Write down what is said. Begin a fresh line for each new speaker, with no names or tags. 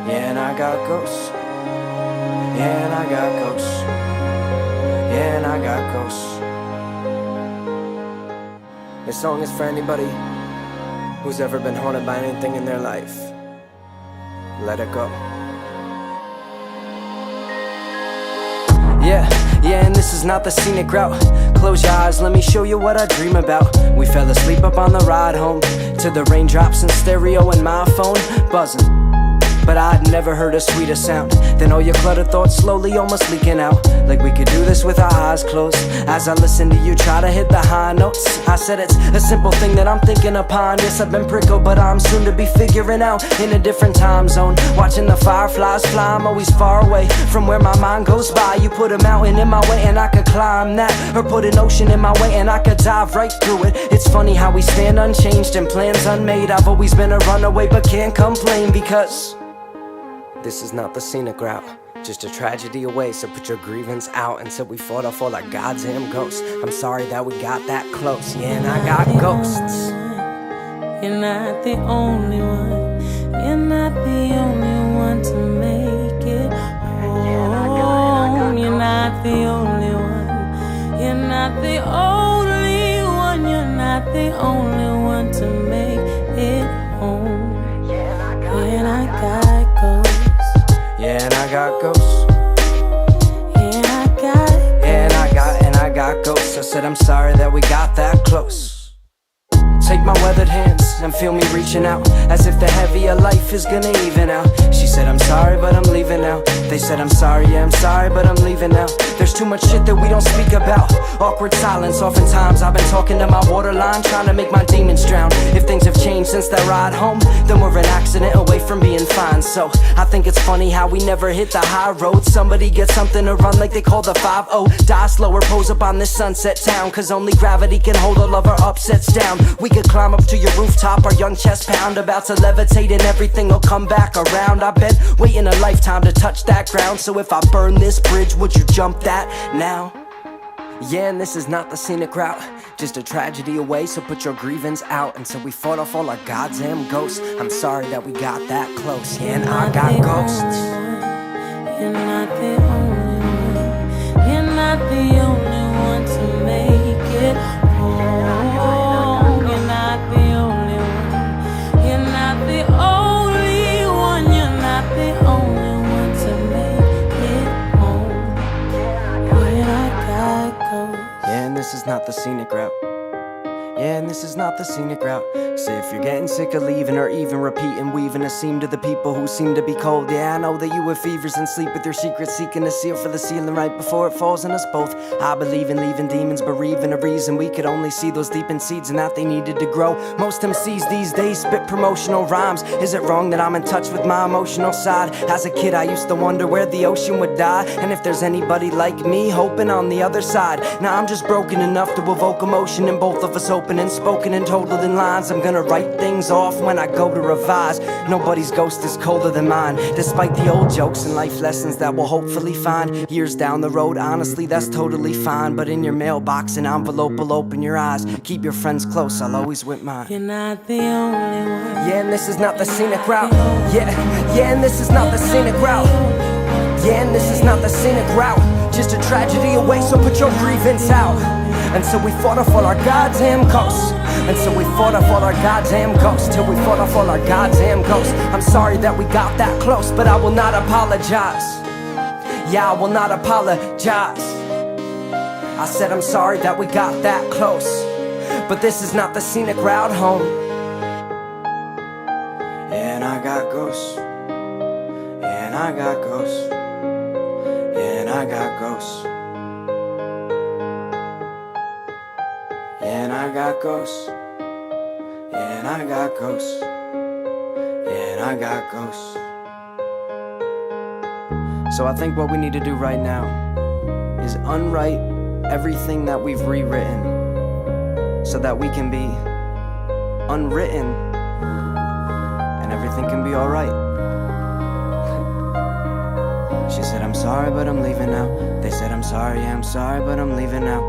Yeah, and I got ghosts. Yeah, and I got ghosts. Yeah, and I got ghosts. This song is for anybody who's ever been haunted by anything in their life. Let it go. Yeah, and this is not the scenic route. Close your eyes, let me show you what I dream about. We fell asleep up on the ride home to the raindrops in stereo and my phone buzzing. But I'd never heard a sweeter sound than all your cluttered thoughts slowly almost leaking out. Like we could do this with our eyes closed. As I listen to you try to hit the high notes, I said it's a simple thing that I'm thinking upon. Yes, I've been prickled, but I'm soon to be figuring out. In a different time zone, watching the fireflies fly. I'm always far away from where my mind goes by. You put a mountain in my way and I could climb that, or put an ocean in my way and I could dive right through it. It's funny how we stand unchanged and plans unmade. I've always been a runaway but can't complain, because this is not the scenic route, just a tragedy away, so put your grievance out until we fought off all our goddamn ghosts. I'm sorry that we got that close, yeah, and I got ghosts.
You're not the only one. You're not the only one to make it home. You're not the only one. You're not the only one. You're not the only one to make it home. And I got ghosts.
Yeah, and I got ghosts.
And I got ghosts.
And I got ghosts. I said I'm sorry that we got that close. Take my weathered hands and feel me reaching out, as if the heavier life is gonna even out. She said I'm sorry but I'm leaving now. They said I'm sorry, yeah I'm sorry but I'm leaving now. There's too much shit that we don't speak about. Awkward silence, oftentimes I've been talking to my waterline, trying to make my demons drown. If things have changed since that ride home, then we're an accident away from being fine. So I think it's funny how we never hit the high road. Somebody gets something to run like they call the 5-0. Die slower, pose up on this sunset town, cause only gravity can hold all of our upsets down. We could climb up to your rooftop, our young chest pound, about to levitate and everything will come back around. I've been waiting a lifetime to touch that ground, so if I burn this bridge, would you jump that now? Yeah, and this is not the scenic route, just a tragedy away, so put your grievance out until we fought off all our goddamn ghosts. I'm sorry that we got that close, yeah, and I got ghosts.
You're not the only one. You're not the only one to make it home. You're not the only one. You're not the only one. You're not the only one to make it home. And I got ghosts.
Yeah, and this is not the scenic route. Yeah, and this is not the scenic route. So if you're getting sick of leaving or even repeating, weaving a seam to the people who seem to be cold. Yeah, I know that you have fevers and sleep with your secrets, seeking a seal for the ceiling right before it falls on us both. I believe in leaving demons bereaving a reason. We could only see those deep in seeds and that they needed to grow. Most MCs these days spit promotional rhymes. Is it wrong that I'm in touch with my emotional side? As a kid I used to wonder where the ocean would die, and if there's anybody like me hoping on the other side. Now I'm just broken enough to evoke emotion in both of us, open and spoken and totaled in lines. I'm gonna write things off when I go to revise. Nobody's ghost is colder than mine, despite the old jokes and life lessons that we'll hopefully find years down the road. Honestly, that's totally fine, but in your mailbox an envelope will open your eyes. Keep your friends close, I'll always whip mine.
You're not the only one.
Yeah, and this is not the scenic route. Yeah, and this is not the scenic route. Yeah, and this is not the scenic route, just a tragedy away, so put your grievance out until we fought off all our goddamn ghosts. Until we fought off all our goddamn ghosts. Till we fought off all our goddamn ghosts. I'm sorry that we got that close, but I will not apologize. Yeah, I will not apologize. I said I'm sorry that we got that close, but this is not the scenic route home. Yeah, and I got ghosts. Yeah, and I got ghosts. Yeah, and I got ghosts. Yeah, and I got ghosts. Yeah, and I got ghosts. Yeah, and I got ghosts. So I think what we need to do right now is unwrite everything that we've rewritten, so that we can be unwritten and everything can be alright. She said I'm sorry but I'm leaving now. They said I'm sorry, yeah I'm sorry but I'm leaving now.